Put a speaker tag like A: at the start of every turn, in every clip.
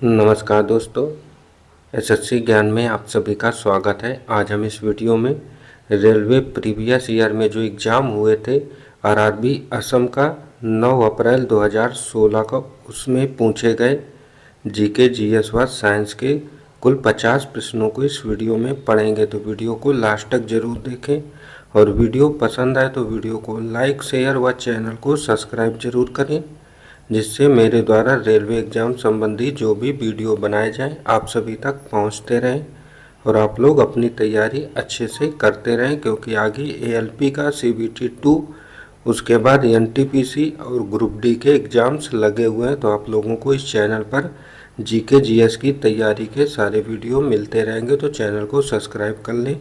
A: नमस्कार दोस्तों, एसएससी ज्ञान में आप सभी का स्वागत है। आज हम इस वीडियो में रेलवे प्रीवियस ईयर में जो एग्ज़ाम हुए थे आरआरबी असम का 9 अप्रैल 2016 का, उसमें पूछे गए जीके जीएस व साइंस के कुल 50 प्रश्नों को इस वीडियो में पढ़ेंगे। तो वीडियो को लास्ट तक जरूर देखें और वीडियो पसंद आए तो वीडियो को लाइक, शेयर व चैनल को सब्सक्राइब जरूर करें, जिससे मेरे द्वारा रेलवे एग्ज़ाम संबंधी जो भी वीडियो बनाए जाएं आप सभी तक पहुंचते रहें और आप लोग अपनी तैयारी अच्छे से करते रहें, क्योंकि आगे एएलपी का सीबीटी 2, उसके बाद एनटीपीसी और ग्रुप डी के एग्ज़ाम्स लगे हुए हैं। तो आप लोगों को इस चैनल पर जीके जीएस की तैयारी के सारे वीडियो मिलते रहेंगे, तो चैनल को सब्सक्राइब कर लें।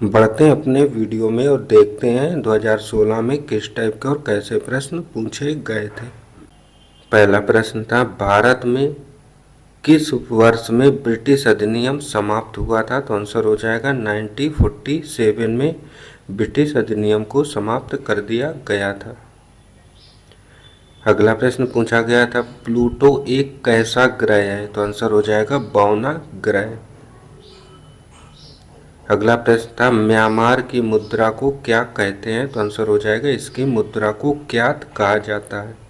A: बढ़ते हैं अपने वीडियो में और देखते हैं 2016 में किस टाइप के और कैसे प्रश्न पूछे गए थे। पहला प्रश्न था, भारत में किस वर्ष में ब्रिटिश अधिनियम समाप्त हुआ था? तो आंसर हो जाएगा 1947 में ब्रिटिश अधिनियम को समाप्त कर दिया गया था। अगला प्रश्न पूछा गया था, प्लूटो एक कैसा ग्रह है? तो आंसर हो जाएगा बौना ग्रह। अगला प्रश्न था, म्यांमार की मुद्रा को क्या कहते हैं? तो आंसर हो जाएगा इसकी मुद्रा को क्यात कहा जाता है।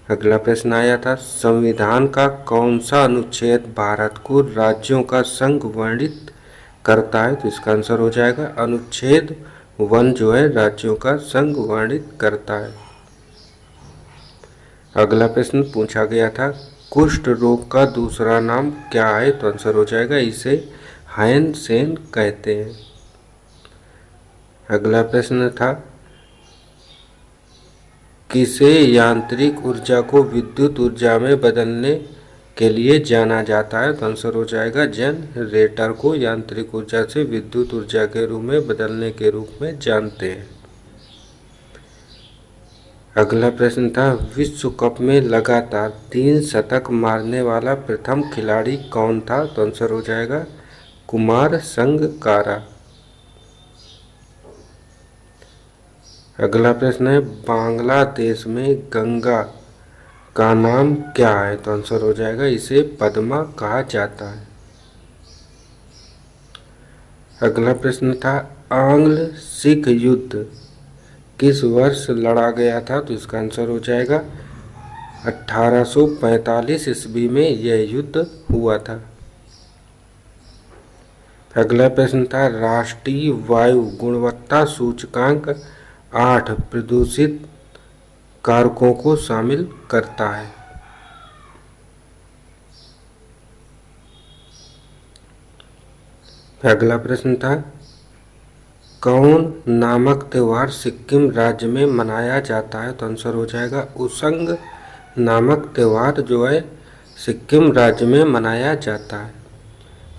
A: अगला प्रश्न आया था, संविधान का कौन सा अनुच्छेद भारत को राज्यों का संघ वर्णित करता है? तो इसका आंसर हो जाएगा अनुच्छेद 1 जो है राज्यों का संघ वर्णित करता है। अगला प्रश्न पूछा गया था, कुष्ठ रोग का दूसरा नाम क्या है? तो आंसर हो जाएगा इसे हैन सेन कहते हैं। अगला प्रश्न था, किसे यांत्रिक ऊर्जा को विद्युत ऊर्जा में बदलने के लिए जाना जाता है? तो आंसर हो जाएगा जनरेटर को यांत्रिक ऊर्जा से विद्युत ऊर्जा के रूप में बदलने के रूप में जानते हैं। अगला प्रश्न था, विश्व कप में लगातार 3 शतक मारने वाला प्रथम खिलाड़ी कौन था? तो आंसर हो जाएगा कुमार संगकारा। अगला प्रश्न है, बांग्लादेश में गंगा का नाम क्या है? तो आंसर हो जाएगा इसे पद्मा कहा जाता है। अगला प्रश्न था, आंग्ल सिख युद्ध किस वर्ष लड़ा गया था? तो इसका आंसर हो जाएगा 1845 ईस्वी में यह युद्ध हुआ था। अगला प्रश्न था, राष्ट्रीय वायु गुणवत्ता सूचकांक 8 प्रदूषित कारकों को शामिल करता है। अगला प्रश्न था, कौन नामक त्योहार सिक्किम राज्य में मनाया जाता है? तो आंसर हो जाएगा उसंग नामक त्योहार जो है सिक्किम राज्य में मनाया जाता है।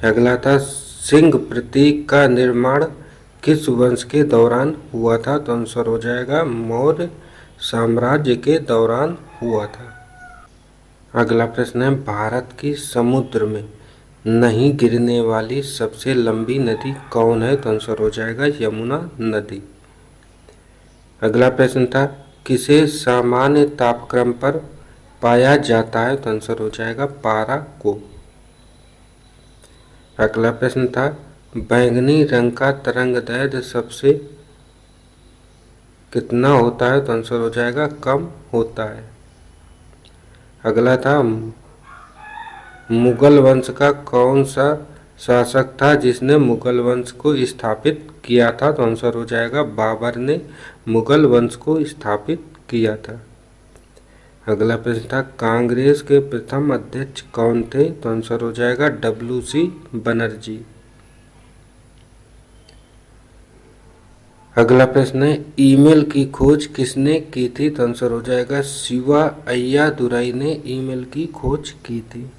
A: अगला था, सिंह प्रतीक का निर्माण किस वंश के दौरान हुआ था? तो आंसर हो जाएगा मौर्य साम्राज्य के दौरान हुआ था। अगला प्रश्न है, भारत की समुद्र में नहीं गिरने वाली सबसे लंबी नदी कौन है? तो आंसर हो जाएगा यमुना नदी। अगला प्रश्न था, किसे सामान्य तापक्रम पर पाया जाता है? तो आंसर हो जाएगा पारा को। अगला प्रश्न था, बैंगनी रंग का तरंगदैर्घ्य सबसे कितना होता है? तो आंसर हो जाएगा कम होता है। अगला था, मुगल वंश का कौन सा शासक था जिसने मुगल वंश को स्थापित किया था? तो आंसर हो जाएगा बाबर ने मुगल वंश को स्थापित किया था। अगला प्रश्न था, कांग्रेस के प्रथम अध्यक्ष कौन थे? तो आंसर हो जाएगा WC बनर्जी। अगला प्रश्न है, ईमेल की खोज किसने की थी? तो आंसर हो जाएगा शिवा अय्यादुरई ने ईमेल की खोज की थी।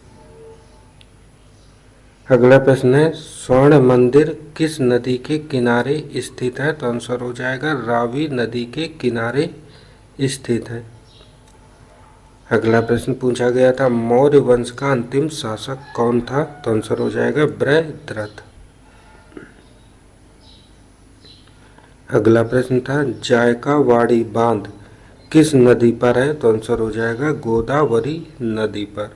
A: अगला प्रश्न है, स्वर्ण मंदिर किस नदी के किनारे स्थित है? तो आंसर हो जाएगा रावी नदी के किनारे स्थित है। अगला प्रश्न पूछा गया था, मौर्य वंश का अंतिम शासक कौन था? तो आंसर हो जाएगा बृहद्रथ। अगला प्रश्न था, जायकावाड़ी बांध किस नदी पर है? तो आंसर हो जाएगा गोदावरी नदी पर।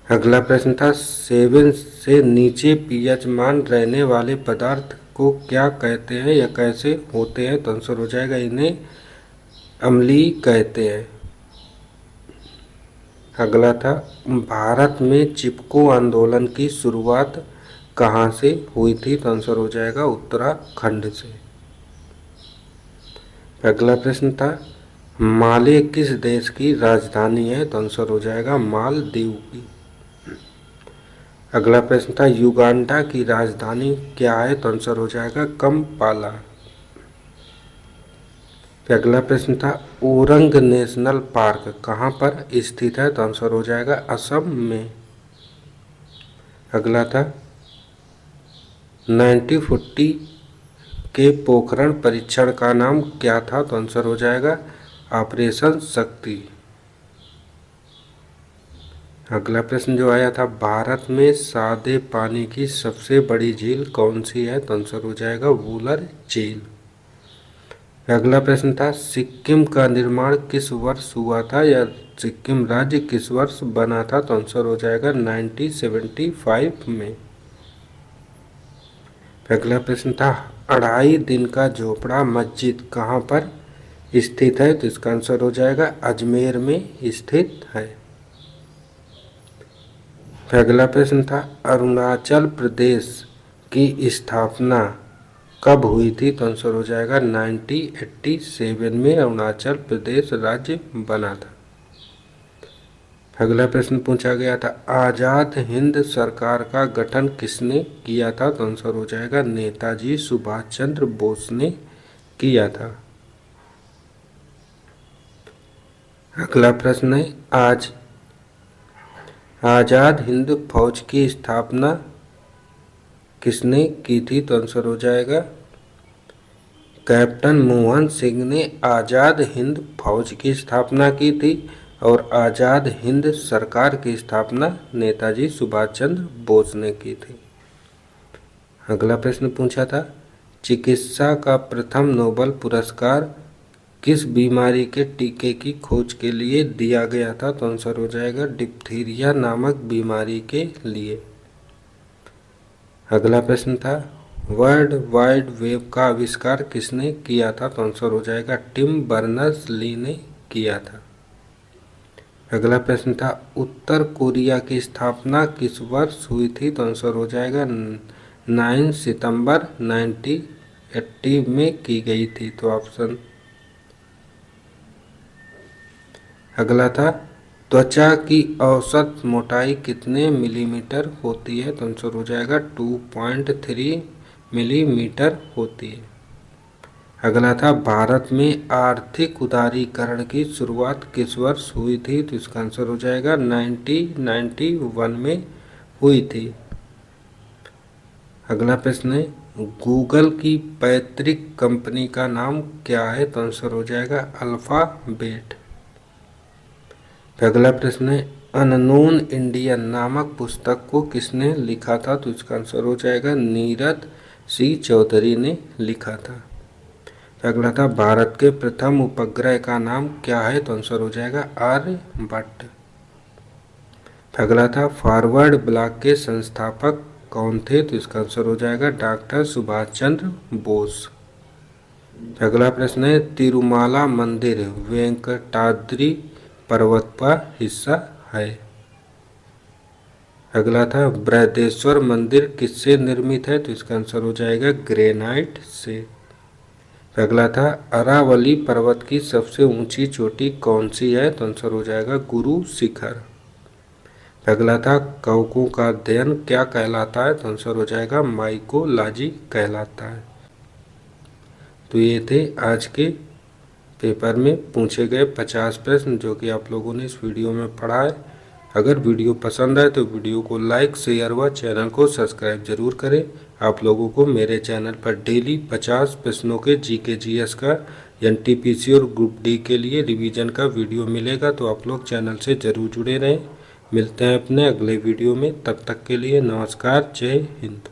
A: अगला प्रश्न था 7 से नीचे पीएच मान रहने वाले पदार्थ को क्या कहते हैं या कैसे होते हैं? तो आंसर हो जाएगा इन्हें अम्लीय कहते हैं। अगला था भारत में चिपको आंदोलन की शुरुआत कहाँ से हुई थी? तो आंसर हो जाएगा उत्तराखंड से। अगला प्रश्न था माले किस देश की राजधानी है? तो आंसर हो जाएगा मालदीव की। अगला प्रश्न था युगांडा की राजधानी क्या है? तो आंसर हो जाएगा कंपाला। अगला प्रश्न था ओरंग नेशनल पार्क कहाँ पर स्थित है? तो आंसर हो जाएगा असम में। अगला था 1940 के पोखरण परीक्षण का नाम क्या था? तो आंसर हो जाएगा ऑपरेशन शक्ति। अगला प्रश्न जो आया था भारत में सादे पानी की सबसे बड़ी झील कौन सी है? तो आंसर हो जाएगा वुलर झील। अगला प्रश्न था सिक्किम का निर्माण किस वर्ष हुआ था या सिक्किम राज्य किस वर्ष बना था? तो आंसर हो जाएगा 1975 में। अगला प्रश्न था 2.5 दिन का झोपड़ा मस्जिद कहाँ पर स्थित है? तो इसका आंसर हो जाएगा अजमेर में स्थित है। अगला प्रश्न था अरुणाचल प्रदेश की स्थापना कब हुई थी? तो आंसर हो जाएगा 1987 में अरुणाचल प्रदेश राज्य बना था। अगला प्रश्न पूछा गया था आज़ाद हिंद सरकार का गठन किसने किया था? तो आंसर हो जाएगा नेताजी सुभाष चंद्र बोस ने किया था। अगला प्रश्न है आज़ाद हिंद फौज की स्थापना किसने की थी? तो आंसर हो जाएगा कैप्टन मोहन सिंह ने आज़ाद हिंद फौज की स्थापना की थी और आज़ाद हिंद सरकार की स्थापना नेताजी सुभाष चंद्र बोस ने की थी। अगला प्रश्न पूछा था चिकित्सा का प्रथम नोबेल पुरस्कार किस बीमारी के टीके की खोज के लिए दिया गया था? तो आंसर हो जाएगा डिप्थीरिया नामक बीमारी के लिए। अगला प्रश्न था वर्ल्ड वाइड वेब का आविष्कार किसने किया था? तो आंसर हो जाएगा टिम बर्नर्स-ली ने किया था। अगला प्रश्न था उत्तर कोरिया की स्थापना किस वर्ष हुई थी? तो आंसर हो जाएगा 9 सितंबर 1980 में की गई थी। तो ऑप्शन अगला था त्वचा की औसत मोटाई कितने मिलीमीटर होती है? तो आंसर हो जाएगा 2.3 मिलीमीटर होती है। अगला था भारत में आर्थिक उदारीकरण की शुरुआत किस वर्ष हुई थी? तो इसका आंसर हो जाएगा 1991 में हुई थी। अगला प्रश्न है गूगल की पैतृक कंपनी का नाम क्या है? तो आंसर हो जाएगा अल्फाबेट। अगला प्रश्न है अननोन इंडियन नामक पुस्तक को किसने लिखा था? तो इसका आंसर हो जाएगा नीरज सी चौधरी ने लिखा था। अगला था भारत के प्रथम उपग्रह का नाम क्या है? तो आंसर हो जाएगा आर्यभट्ट। अगला था फॉरवर्ड ब्लॉक के संस्थापक कौन थे? तो इसका आंसर हो जाएगा डॉक्टर सुभाष चंद्र बोस। अगला प्रश्न है तिरुमाला मंदिर वेंकटाद्रि पर्वत का हिस्सा है। अगला था बृहदेश्वर मंदिर किससे निर्मित है? तो इसका आंसर हो जाएगा ग्रेनाइट से। अगला था अरावली पर्वत की सबसे ऊंची चोटी कौन सी है? तो आंसर हो जाएगा गुरु शिखर। अगला था कवकों का अध्ययन क्या कहलाता है? तो आंसर हो जाएगा माइकोलॉजी कहलाता है। तो ये थे आज के पेपर में पूछे गए 50 प्रश्न जो कि आप लोगों ने इस वीडियो में पढ़ा है। अगर वीडियो पसंद आए तो वीडियो को लाइक शेयर व चैनल को सब्सक्राइब जरूर करें। आप लोगों को मेरे चैनल पर डेली 50 प्रश्नों के जीके जीएस का एनटीपीसी और ग्रुप डी के लिए रिवीजन का वीडियो मिलेगा, तो आप लोग चैनल से ज़रूर जुड़े रहें। मिलते हैं अपने अगले वीडियो में, तब तक के लिए नमस्कार, जय हिंद।